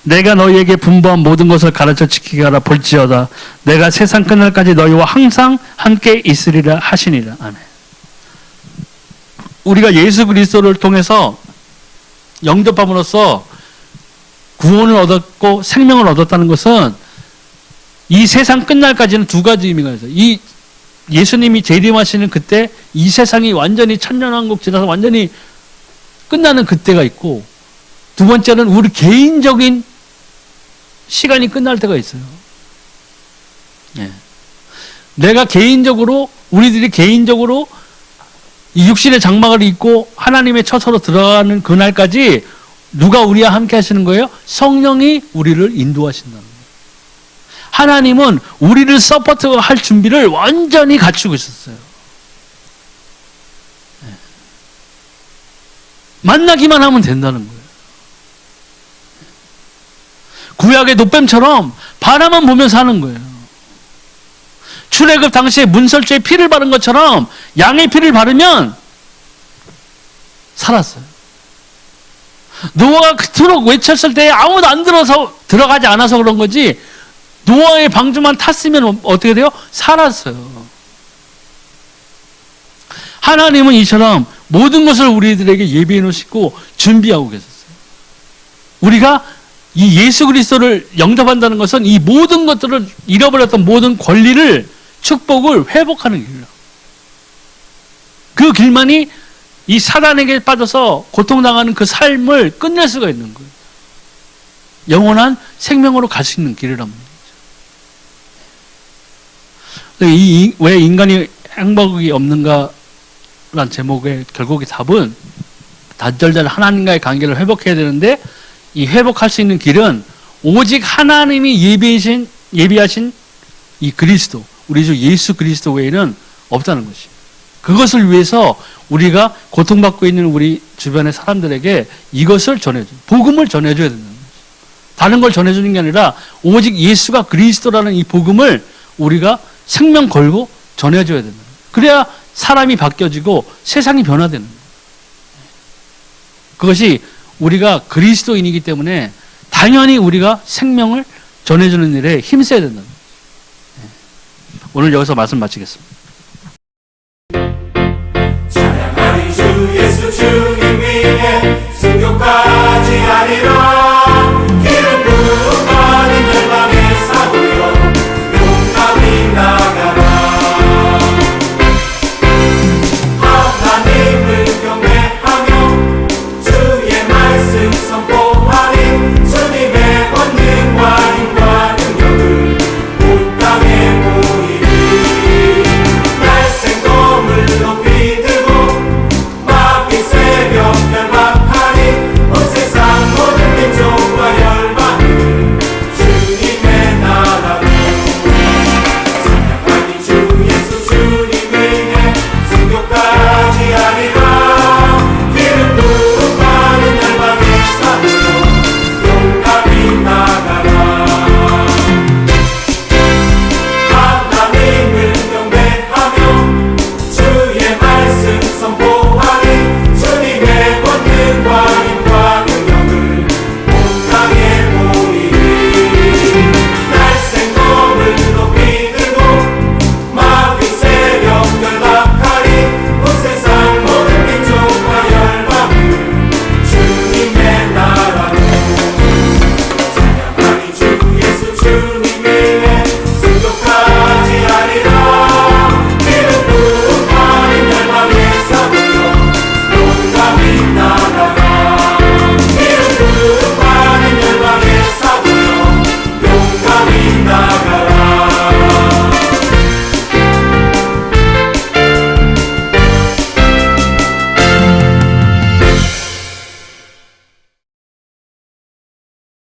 내가 너희에게 분부한 모든 것을 가르쳐 지키게 하라 볼지어다 내가 세상 끝날까지 너희와 항상 함께 있으리라 하시니라. 아멘. 우리가 예수 그리스도를 통해서 영접함으로써 구원을 얻었고 생명을 얻었다는 것은 이 세상 끝날까지는 두 가지 의미가 있어요. 이 예수님이 재림하시는 그때 이 세상이 완전히 천년왕국 지나서 완전히 끝나는 그때가 있고, 두 번째는 우리 개인적인 시간이 끝날 때가 있어요. 예. 내가 개인적으로, 우리들이 개인적으로 이 육신의 장막을 입고 하나님의 처소로 들어가는 그날까지 누가 우리와 함께 하시는 거예요? 성령이 우리를 인도하신다는 거예요. 하나님은 우리를 서포트할 준비를 완전히 갖추고 있었어요. 예. 만나기만 하면 된다는 거예요. 구약의 노뱀처럼 바라만 보면서 하는 거예요. 출애굽 당시에 문설주에 피를 바른 것처럼 양의 피를 바르면 살았어요. 노아가 그토록 외쳤을 때 아무도 안 들어가지 않아서 그런 거지, 노아의 방주만 탔으면 어떻게 돼요? 살았어요. 하나님은 이처럼 모든 것을 우리들에게 예비해 놓으시고 준비하고 계셨어요. 우리가 이 예수 그리스도를 영접한다는 것은 이 모든 것들을, 잃어버렸던 모든 권리를, 축복을 회복하는 길이에요. 그 길만이 이 사단에게 빠져서 고통당하는 그 삶을 끝낼 수가 있는 거예요. 영원한 생명으로 갈 수 있는 길이란 말이죠. 왜 인간이 행복이 없는가 라는 제목의 결국의 답은, 단절된 하나님과의 관계를 회복해야 되는데, 이 회복할 수 있는 길은 오직 하나님이 예비하신 이 그리스도, 우리 주 예수 그리스도 외에는 없다는 것이에요. 그것을 위해서 우리가 고통받고 있는 우리 주변의 사람들에게 이것을 전해줘요. 복음을 전해줘야 된다는 거죠. 다른 걸 전해주는 게 아니라 오직 예수가 그리스도라는 이 복음을 우리가 생명 걸고 전해줘야 된다. 그래야 사람이 바뀌어지고 세상이 변화되는 거예요. 그것이 우리가 그리스도인이기 때문에 당연히 우리가 생명을 전해주는 일에 힘써야 된다. 오늘 여기서 말씀 마치겠습니다. 찬양하리 주 예수 주님 위에 순교까지 하리라.